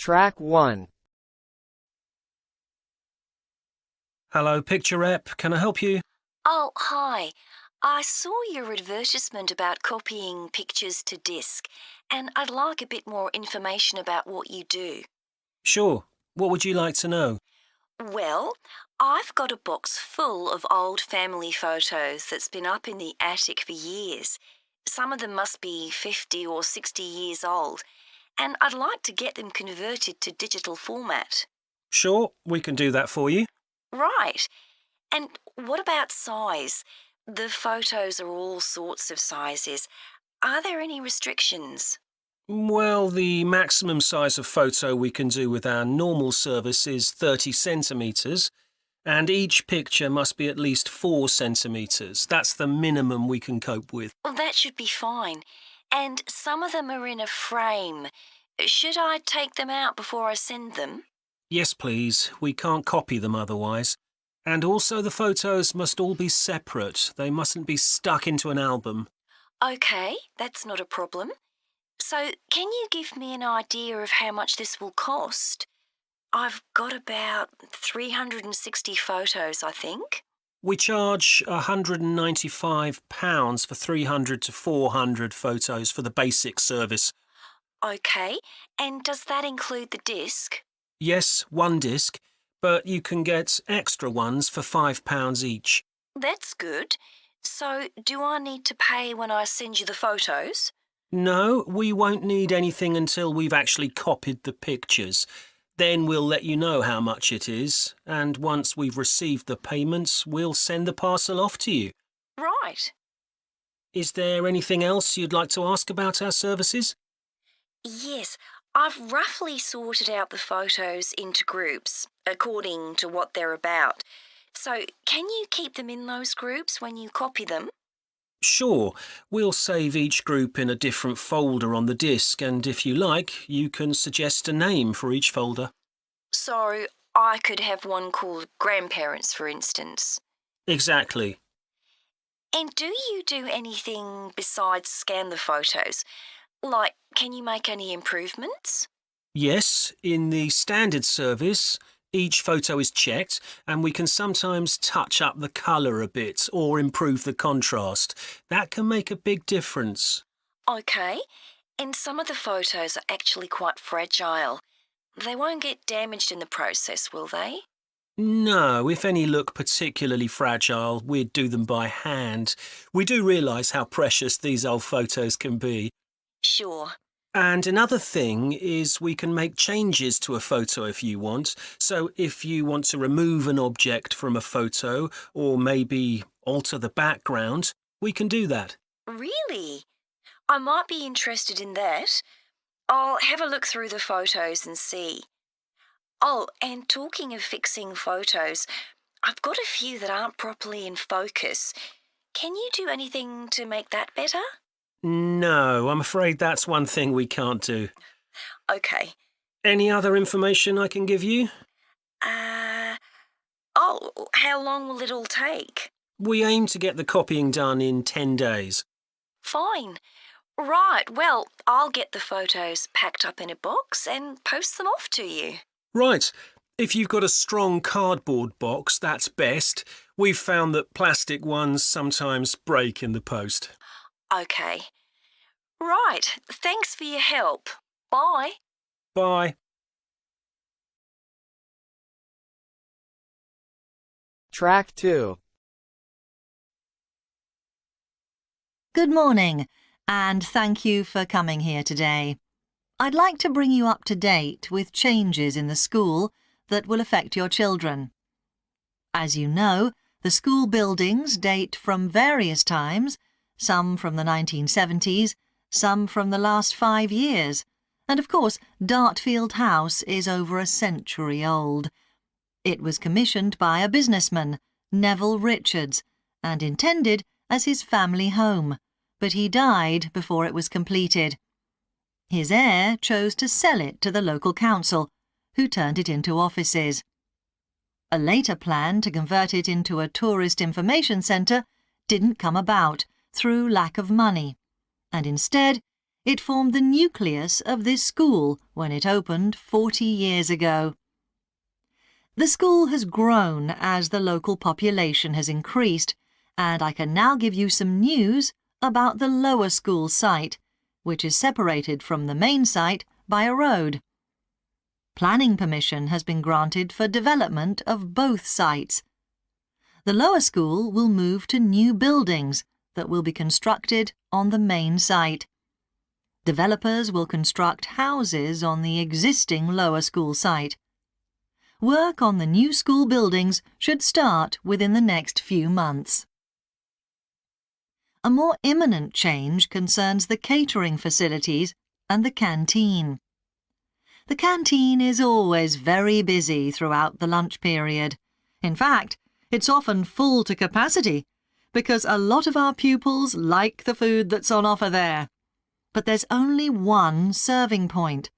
Track 1. Hello, Picture Rep. Can I help you? Oh, hi. I saw your advertisement about copying pictures to disk, and I'd like a bit more information about what you do. Sure. What would you like to know? Well, I've got a box full of old family photos that's been up in the attic for years. Some of them must be 50 or 60 years old, and I'd like to get them converted to digital format. Sure, we can do that for you. Right. And what about size? The photos are all sorts of sizes. Are there any restrictions? Well, the maximum size of photo we can do with our normal service is 30 centimetres, and each picture must be at least 4 centimetres. That's the minimum we can cope with. Well, that should be fine. And some of them are in a frame. Should I take them out before I send them? Yes, please. We can't copy them otherwise. And also the photos must all be separate. They mustn't be stuck into an album. OK, that's not a problem. So, can you give me an idea of how much this will cost? I've got about 360 photos, I think. We charge £195 for 300 to 400 photos for the basic service. OK, and does that include the disc? Yes, one disc, but you can get extra ones for £5 each. That's good. So, do I need to pay when I send you the photos? No, we won't need anything until we've actually copied the pictures. Then we'll let you know how much it is, and once we've received the payments, we'll send the parcel off to you. Right. Is there anything else you'd like to ask about our services? Yes, I've roughly sorted out the photos into groups, according to what they're about. So, can you keep them in those groups when you copy them? Sure, we'll save each group in a different folder on the disk, and if you like, you can suggest a name for each folder. So, I could have one called Grandparents, for instance. Exactly. And do you do anything besides scan the photos? Like, can you make any improvements? Yes, in the standard service, each photo is checked, and we can sometimes touch up the colour a bit or improve the contrast. That can make a big difference. OK, and some of the photos are actually quite fragile. They won't get damaged in the process, will they? No, if any look particularly fragile, we'd do them by hand. We do realise how precious these old photos can be. Sure. And another thing is we can make changes to a photo if you want. So if you want to remove an object from a photo or maybe alter the background, we can do that. Really? I might be interested in that. I'll have a look through the photos and see. Oh, and talking of fixing photos, I've got a few that aren't properly in focus. Can you do anything to make that better? No, I'm afraid that's one thing we can't do. OK. Any other information I can give you? How long will it all take? We aim to get the copying done in 10 days. Fine. Right, well, I'll get the photos packed up in a box and post them off to you. Right. If you've got a strong cardboard box, that's best. We've found that plastic ones sometimes break in the post. OK. Right, thanks for your help. Bye. Bye. Track 2. Good morning, and thank you for coming here today. I'd like to bring you up to date with changes in the school that will affect your children. As you know, the school buildings date from various times, some from the 1970s, some from the last 5 years, and of course Dartfield House is over a century old. It was commissioned by a businessman, Neville Richards, and intended as his family home, but he died before it was completed. His heir chose to sell it to the local council, who turned it into offices. A later plan to convert it into a tourist information centre didn't come about through lack of money, and instead It formed the nucleus of this school when it opened 40 years ago. The school has grown as the local population has increased, and I can now give you some news about the lower school site, which is separated from the main site by a road. Planning permission has been granted for development of both sites. The lower school will move to new buildings that will be constructed on the main site. Developers will construct houses on the existing lower school site. Work on the new school buildings should start within the next few months. A more imminent change concerns the catering facilities and the canteen. The canteen is always very busy throughout the lunch period. In fact, it's often full to capacity because a lot of our pupils like the food that's on offer there. But there's only one serving point,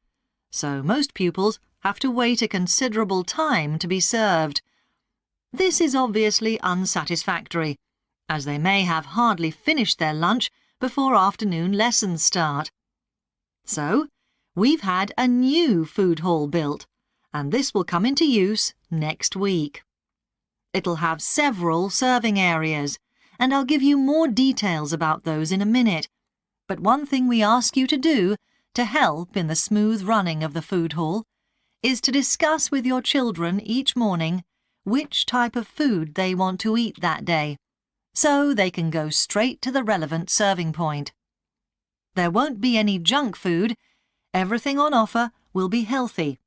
so most pupils have to wait a considerable time to be served. This is obviously unsatisfactory, as they may have hardly finished their lunch before afternoon lessons start. So, we've had a new food hall built, and this will come into use next week. It'll have several serving areas, and I'll give you more details about those in a minute. But one thing we ask you to do to help in the smooth running of the food hall is to discuss with your children each morning which type of food they want to eat that day, so they can go straight to the relevant serving point. There won't be any junk food. Everything on offer will be healthy,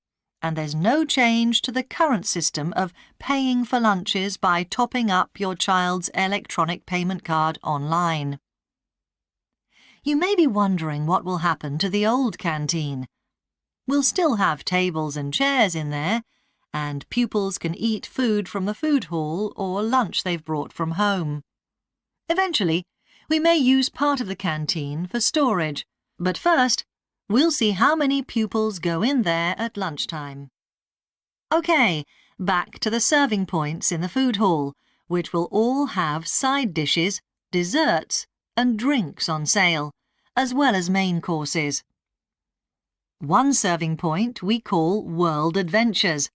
and there's no change to the current system of paying for lunches by topping up your child's electronic payment card online. You may be wondering what will happen to the old canteen. We'll still have tables and chairs in there, and pupils can eat food from the food hall or lunch they've brought from home. Eventually, we may use part of the canteen for storage, but first, we'll see how many pupils go in there at lunchtime. OK, back to the serving points in the food hall, which will all have side dishes, desserts, and drinks on sale, as well as main courses. One serving point we call World Adventures.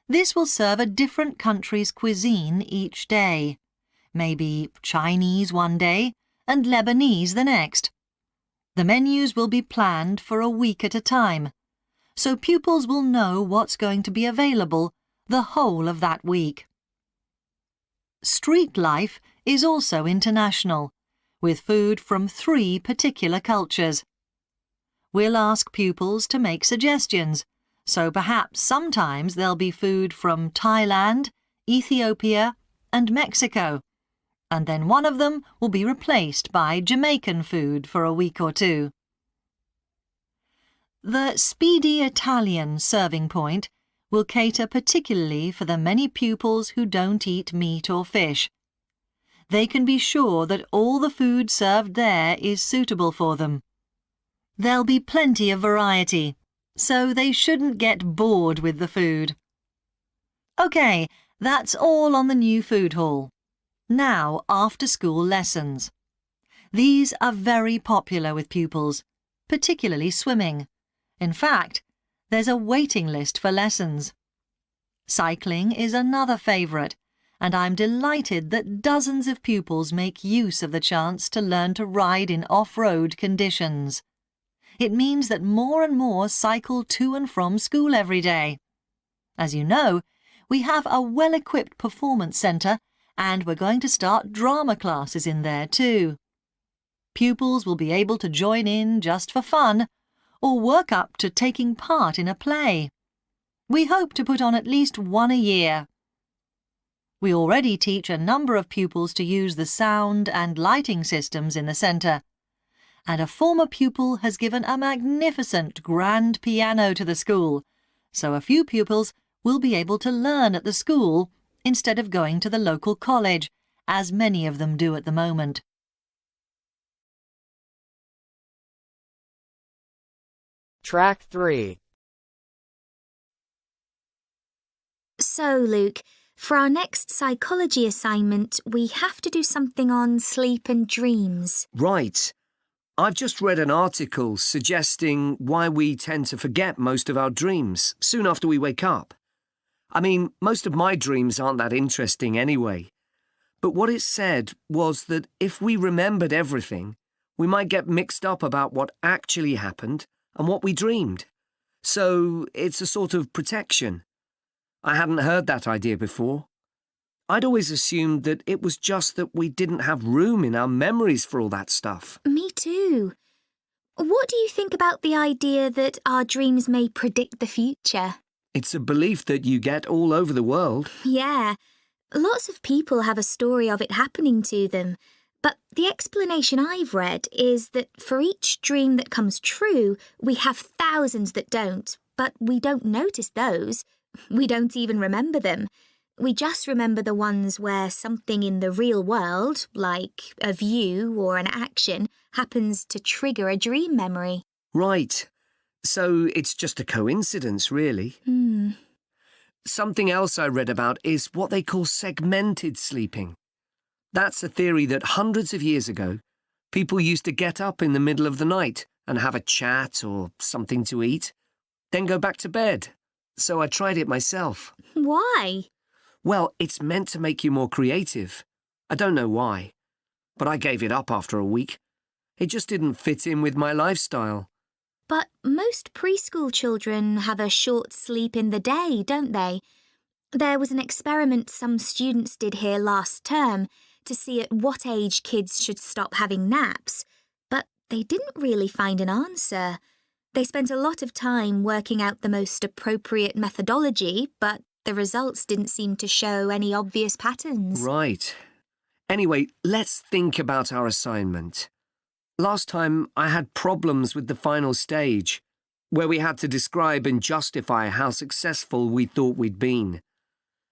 This will serve a different country's cuisine each day, maybe Chinese one day and Lebanese the next. The menus will be planned for a week at a time, so pupils will know what's going to be available the whole of that week. Street life is also international, with food from 3 particular cultures. We'll ask pupils to make suggestions, so perhaps sometimes there'll be food from Thailand, Ethiopia, and Mexico, and then one of them will be replaced by Jamaican food for a week or 2. The Speedy Italian serving point will cater particularly for the many pupils who don't eat meat or fish. They can be sure that all the food served there is suitable for them. There'll be plenty of variety, so they shouldn't get bored with the food. OK, that's all on the new food hall. Now, after-school lessons. These are very popular with pupils, particularly swimming. In fact, there's a waiting list for lessons. Cycling is another favourite, and I'm delighted that dozens of pupils make use of the chance to learn to ride in off-road conditions. It means that more and more cycle to and from school every day. As you know, we have a well-equipped performance centre, and we're going to start drama classes in there too. Pupils will be able to join in just for fun, or work up to taking part in a play. We hope to put on at least one a year. We already teach a number of pupils to use the sound and lighting systems in the centre, and a former pupil has given a magnificent grand piano to the school, so a few pupils will be able to learn at the school instead of going to the local college, as many of them do at the moment. Track 3. So, Luke, for our next psychology assignment, we have to do something on sleep and dreams. Right. I've just read an article suggesting why we tend to forget most of our dreams soon after we wake up. I mean, most of my dreams aren't that interesting anyway. But what it said was that if we remembered everything, we might get mixed up about what actually happened and what we dreamed. So it's a sort of protection. I hadn't heard that idea before. I'd always assumed that it was just that we didn't have room in our memories for all that stuff. Me too. What do you think about the idea that our dreams may predict the future? It's a belief that you get all over the world. Yeah, lots of people have a story of it happening to them. But the explanation I've read is that for each dream that comes true, we have thousands that don't, but we don't notice those. We don't even remember them. We just remember the ones where something in the real world, like a view or an action, happens to trigger a dream memory. Right. So it's just a coincidence, really. Something else I read about is what they call segmented sleeping. That's a theory that hundreds of years ago, people used to get up in the middle of the night and have a chat or something to eat, then go back to bed. So I tried it myself. Why? Well, it's meant to make you more creative. I don't know why, but I gave it up after a week. It just didn't fit in with my lifestyle. But most preschool children have a short sleep in the day, don't they? There was an experiment some students did here last term to see at what age kids should stop having naps, but they didn't really find an answer. They spent a lot of time working out the most appropriate methodology, but the results didn't seem to show any obvious patterns. Right. Anyway, let's think about our assignment. Last time I had problems with the final stage, where we had to describe and justify how successful we thought we'd been.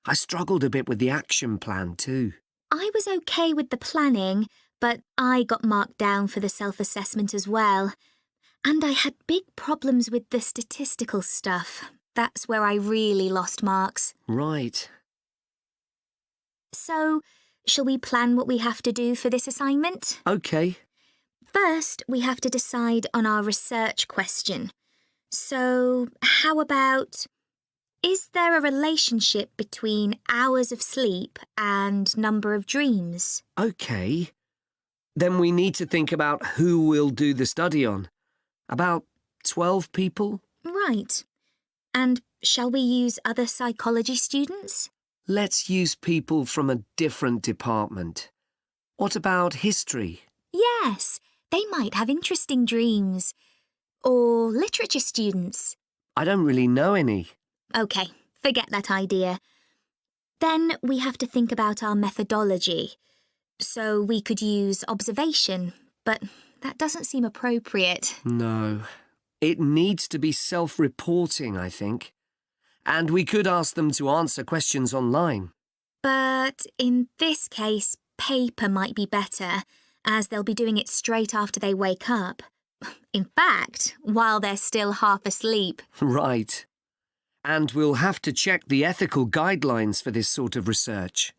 I struggled a bit with the action plan too. I was okay with the planning, but I got marked down for the self-assessment as well. And I had big problems with the statistical stuff. That's where I really lost marks. Right. So, shall we plan what we have to do for this assignment? Okay. First, we have to decide on our research question. So, how about, is there a relationship between hours of sleep and number of dreams? Okay. Then we need to think about who we'll do the study on. About 12 people? Right. And shall we use other psychology students? Let's use people from a different department. What about history? Yes, they might have interesting dreams. Or literature students. I don't really know any. OK, forget that idea. Then we have to think about our methodology. So we could use observation, but that doesn't seem appropriate. No. It needs to be self-reporting, I think. And we could ask them to answer questions online. But in this case, paper might be better, as they'll be doing it straight after they wake up. In fact, while they're still half asleep. Right. And we'll have to check the ethical guidelines for this sort of research.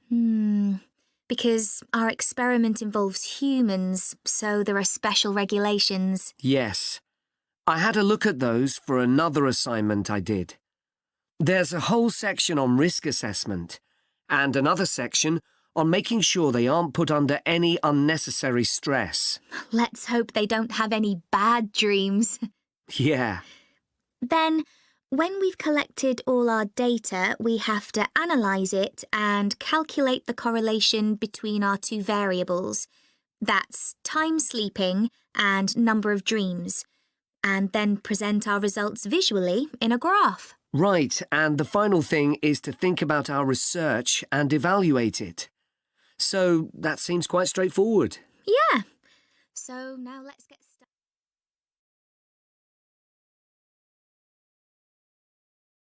Because our experiment involves humans, so there are special regulations. Yes. I had a look at those for another assignment I did. There's a whole section on risk assessment and another section on making sure they aren't put under any unnecessary stress. Let's hope they don't have any bad dreams. Yeah. Then, when we've collected all our data, we have to analyse it and calculate the correlation between our two variables. That's time sleeping and number of dreams. And then present our results visually in a graph. Right, and the final thing is to think about our research and evaluate it. So that seems quite straightforward. Yeah. So now let's get started.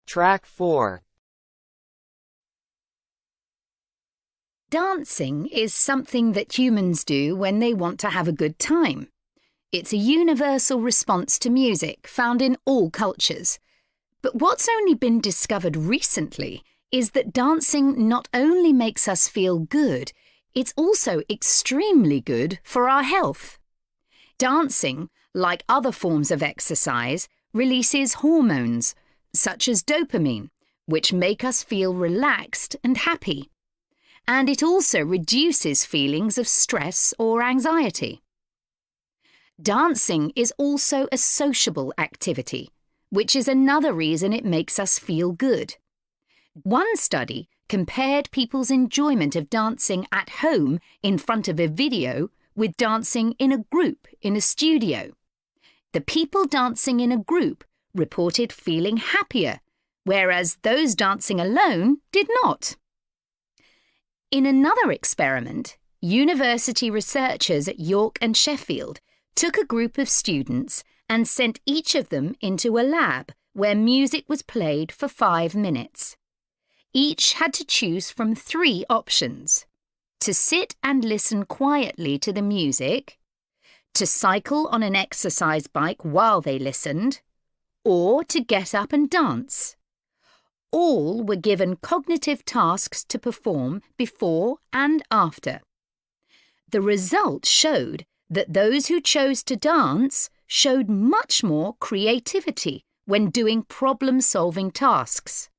Track 4. Dancing is something that humans do when they want to have a good time. It's a universal response to music found in all cultures. But what's only been discovered recently is that dancing not only makes us feel good, it's also extremely good for our health. Dancing, like other forms of exercise, releases hormones, such as dopamine, which make us feel relaxed and happy. And it also reduces feelings of stress or anxiety. Dancing is also a sociable activity, which is another reason it makes us feel good. One study compared people's enjoyment of dancing at home in front of a video with dancing in a group in a studio. The people dancing in a group reported feeling happier, whereas those dancing alone did not. In another experiment, university researchers at York and Sheffield took a group of students and sent each of them into a lab where music was played for 5 minutes. Each had to choose from 3 options: to sit and listen quietly to the music, to cycle on an exercise bike while they listened, or to get up and dance. All were given cognitive tasks to perform before and after. The results showed that those who chose to dance showed much more creativity when doing problem-solving tasks.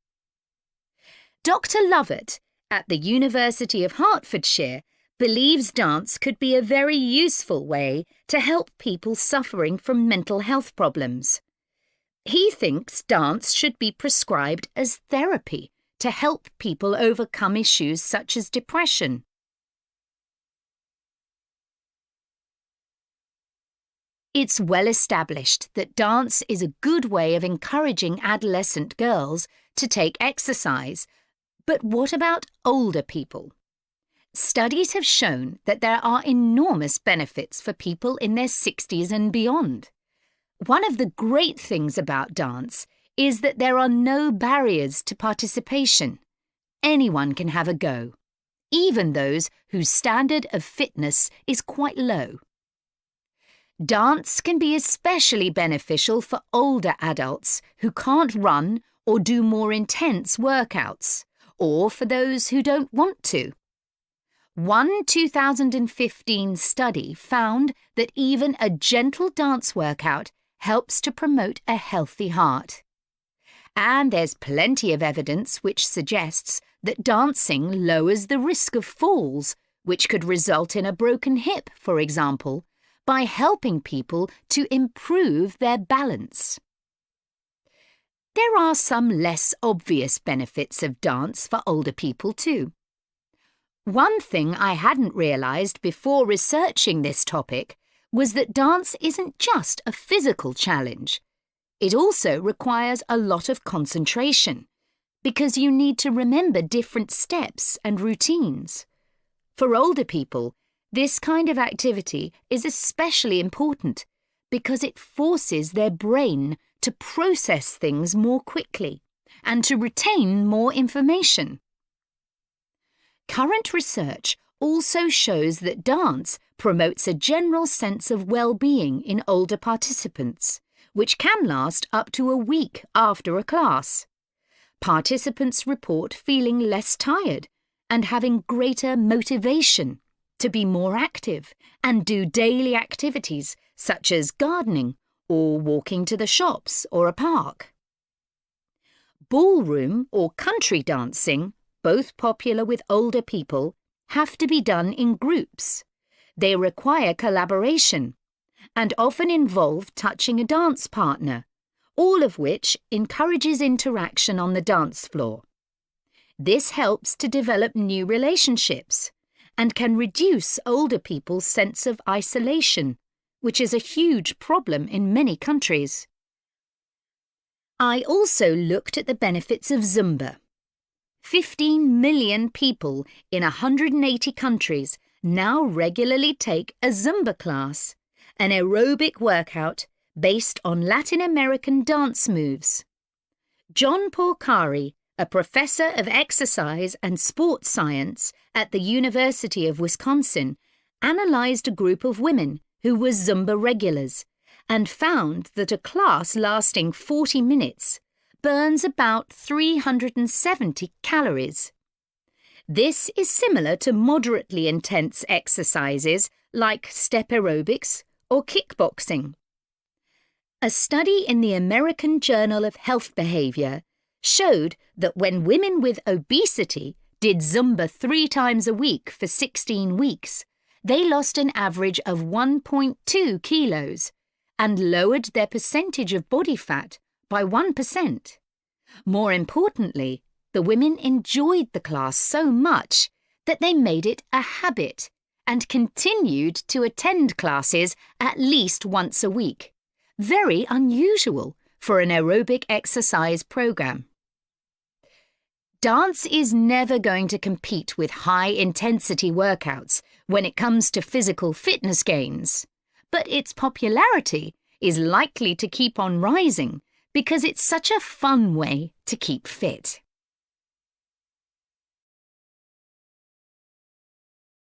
Dr. Lovett at the University of Hertfordshire believes dance could be a very useful way to help people suffering from mental health problems. He thinks dance should be prescribed as therapy to help people overcome issues such as depression. It's well established that dance is a good way of encouraging adolescent girls to take exercise. But what about older people? Studies have shown that there are enormous benefits for people in their 60s and beyond. One of the great things about dance is that there are no barriers to participation. Anyone can have a go, even those whose standard of fitness is quite low. Dance can be especially beneficial for older adults who can't run or do more intense workouts, or for those who don't want to. One 2015 study found that even a gentle dance workout helps to promote a healthy heart. And there's plenty of evidence which suggests that dancing lowers the risk of falls, which could result in a broken hip, for example, by helping people to improve their balance. There are some less obvious benefits of dance for older people too. One thing I hadn't realised before researching this topic was that dance isn't just a physical challenge. It also requires a lot of concentration, because you need to remember different steps and routines. For older people, this kind of activity is especially important because it forces their brain to process things more quickly and to retain more information. Current research also shows that dance promotes a general sense of well-being in older participants, which can last up to a week after a class. Participants report feeling less tired and having greater motivation to be more active and do daily activities such as gardening or walking to the shops or a park. Ballroom or country dancing, both popular with older people, have to be done in groups. They require collaboration and often involve touching a dance partner, all of which encourages interaction on the dance floor. This helps to develop new relationships and can reduce older people's sense of isolation, which is a huge problem in many countries. I also looked at the benefits of Zumba. 15 million people in 180 countries now regularly take a Zumba class, an aerobic workout based on Latin American dance moves. John Porcari, a professor of exercise and sports science at the University of Wisconsin, analysed a group of women who were Zumba regulars and found that a class lasting 40 minutes burns about 370 calories. This is similar to moderately intense exercises like step aerobics or kickboxing. A study in the American Journal of Health Behavior showed that when women with obesity did Zumba 3 times a week for 16 weeks, they lost an average of 1.2 kilos and lowered their percentage of body fat by 1%. More importantly, the women enjoyed the class so much that they made it a habit and continued to attend classes at least once a week. Very unusual for an aerobic exercise program. Dance is never going to compete with high-intensity workouts when it comes to physical fitness gains, but its popularity is likely to keep on rising because it's such a fun way to keep fit.